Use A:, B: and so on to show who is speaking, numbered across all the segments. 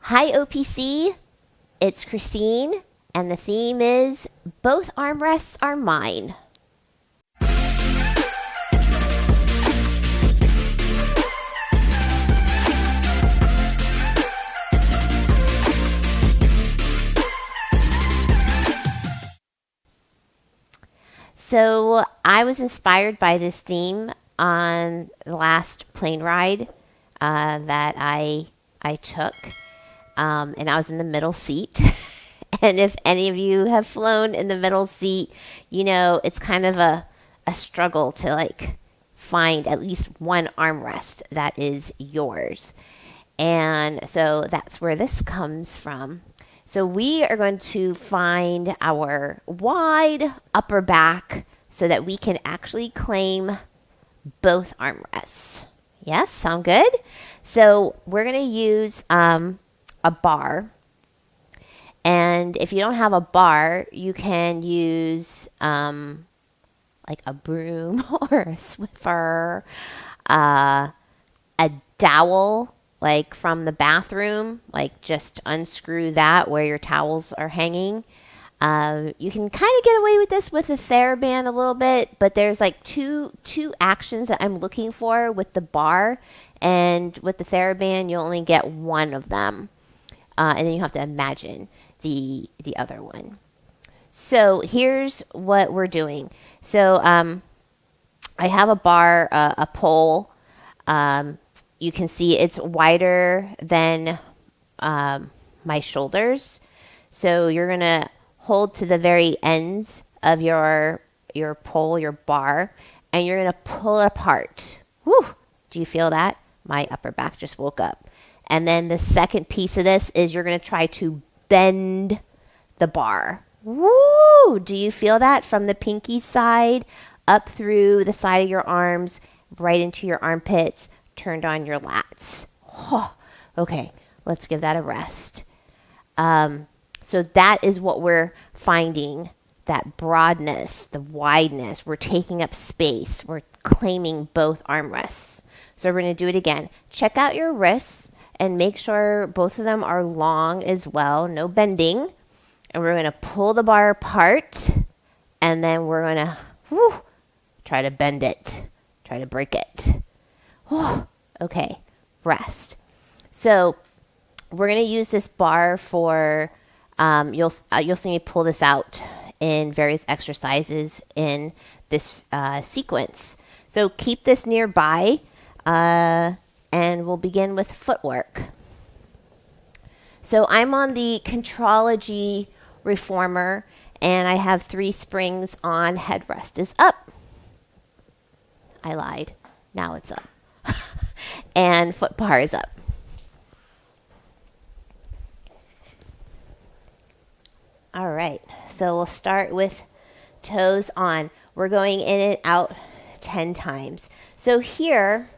A: Hi OPC, it's Christine, and the theme is Both Armrests Are Mine. So I was inspired by this theme on the last plane ride that I took. And I was in the middle seat. And if any of you have flown in the middle seat, you know it's kind of a struggle to find at least one armrest that is yours. And so that's where this comes from. So we are going to find our wide upper back so that we can actually claim both armrests. Yes, sound good? So we're going to use a bar. And if you don't have a bar, you can use like a broom or a Swiffer, a dowel like from the bathroom, like just unscrew that where your towels are hanging. You can kind of get away with this with a TheraBand a little bit, but there's like two actions that I'm looking for with the bar, and with the TheraBand you only get one of them, and then you have to imagine the other one. So here's what we're doing. So I have a bar, a pole. You can see it's wider than my shoulders. So you're going to hold to the very ends of your pole, your bar, and you're going to pull it apart. Woo! Do you feel that? My upper back just woke up. And then the second piece of this is you're going to try to bend the bar. Woo! Do you feel that from the pinky side up through the side of your arms, right into your armpits, turned on your lats? Oh, okay, let's give that a rest. So that is what we're finding, that broadness, the wideness. We're taking up space. We're claiming both armrests. So we're going to do it again. Check out your wrists and make sure both of them are long as well. No bending. And we're going to pull the bar apart. And then we're going to try to bend it. Try to break it. Okay. Rest. So we're going to use this bar for... You'll see me pull this out in various exercises in this sequence. So keep this nearby, and we'll begin with footwork. So I'm on the Contrology Reformer, and I have 3 springs on. Headrest is up. I lied. Now it's up. And foot bar is up. All right, so we'll start with toes on. We're going in and out 10 times. So here,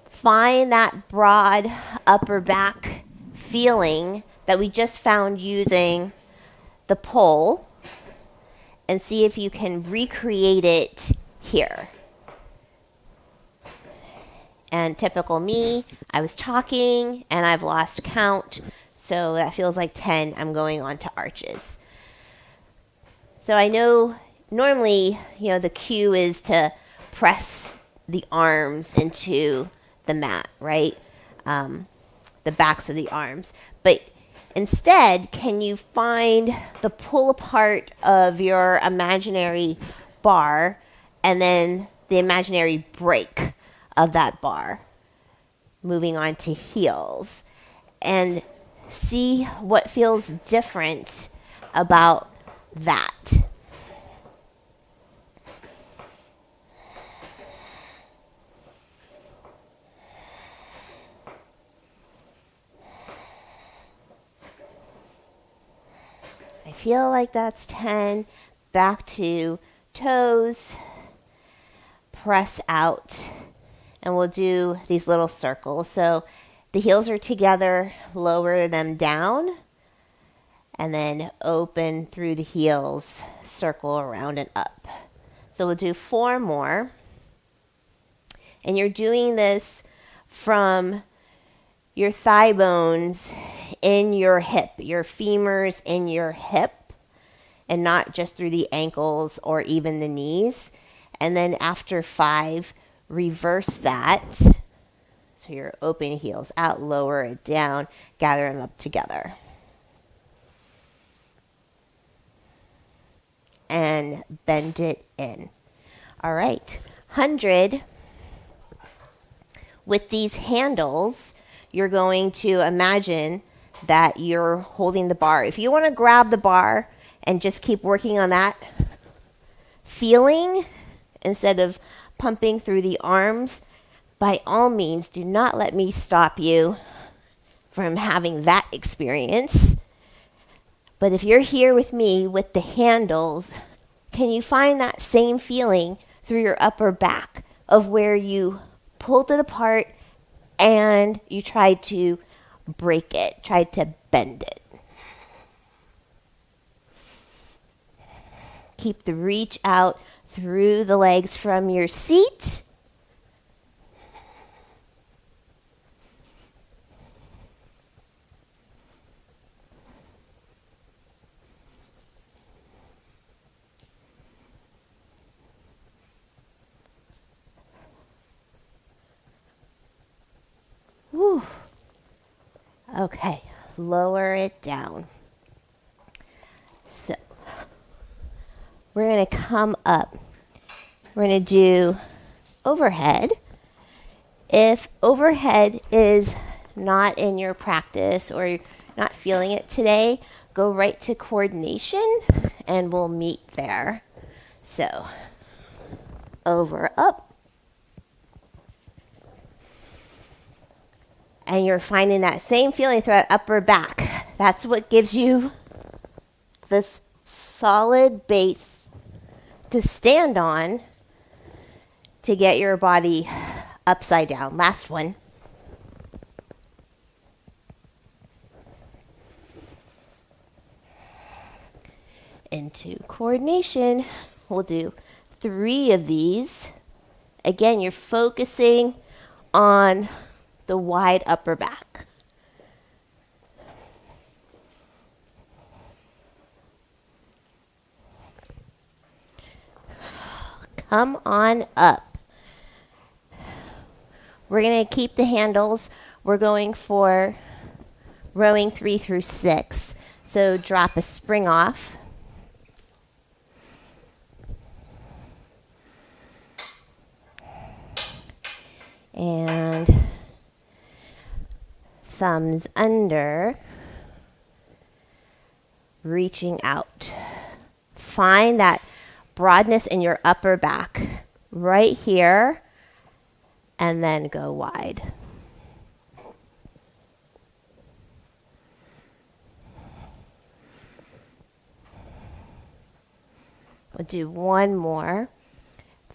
A: find that broad upper back feeling that we just found using the pole, and see if you can recreate it here. And typical me, I was talking and I've lost count. So that feels like 10. I'm going on to arches. So I know normally, the cue is to press the arms into the mat, right? The backs of the arms. But instead, can you find the pull apart of your imaginary bar and then the imaginary break of that bar? Moving on to heels. And see what feels different about that. I feel like that's 10. Back to toes. Press out. And we'll do these little circles. So the heels are together, lower them down, and then open through the heels, circle around and up. So we'll do 4 more. And you're doing this from your thigh bones in your hip, your femurs in your hip, and not just through the ankles or even the knees. And then after 5, reverse that. So your open heels out, lower it down, gather them up together. And bend it in. All right, 100. With these handles, you're going to imagine that you're holding the bar. If you want to grab the bar and just keep working on that feeling instead of pumping through the arms, by all means, do not let me stop you from having that experience. But if you're here with me with the handles, can you find that same feeling through your upper back of where you pulled it apart and you tried to break it, tried to bend it? Keep the reach out through the legs from your seat. Whew. Okay, lower it down. So we're going to come up. We're going to do overhead. If overhead is not in your practice or you're not feeling it today, go right to coordination and we'll meet there. So over, up. And you're finding that same feeling through that upper back. That's what gives you this solid base to stand on to get your body upside down. Last one. Into coordination. We'll do 3 of these. Again, you're focusing on the wide upper back. Come on up. We're going to keep the handles. We're going for rowing 3 through 6. So drop a spring off. And thumbs under, reaching out. Find that broadness in your upper back right here, and then go wide. We'll do one more.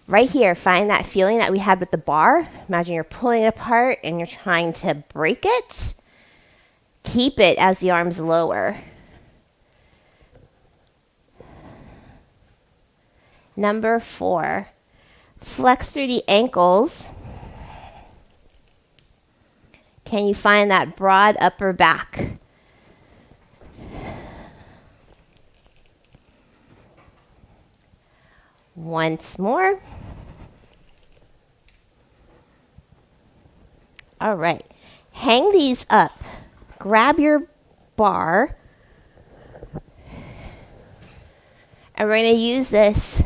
A: Right here, find that feeling that we had with the bar. Imagine you're pulling it apart and you're trying to break it. Keep it as the arms lower. Number 4, flex through the ankles. Can you find that broad upper back? Once more. All right, hang these up. Grab your bar. And we're going to use this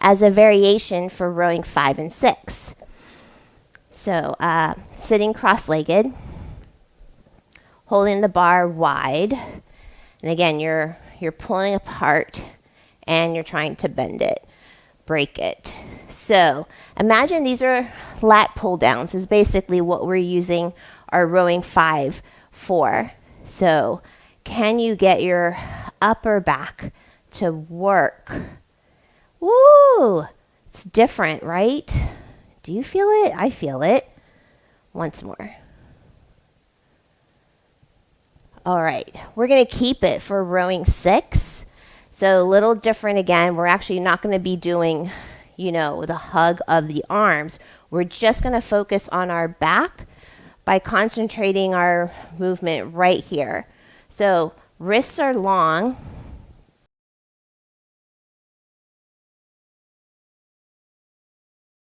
A: as a variation for rowing 5 and 6. So sitting cross-legged, holding the bar wide. And again, you're pulling apart and you're trying to bend it, break it. So imagine these are lat pull downs is basically what we're using our rowing 5 for. So can you get your upper back to work? Woo! It's different, right? Do you feel it? I feel it. Once more. All right, we're going to keep it for rowing 6. So a little different again. We're actually not going to be doing, the hug of the arms. We're just going to focus on our back by concentrating our movement right here. So wrists are long,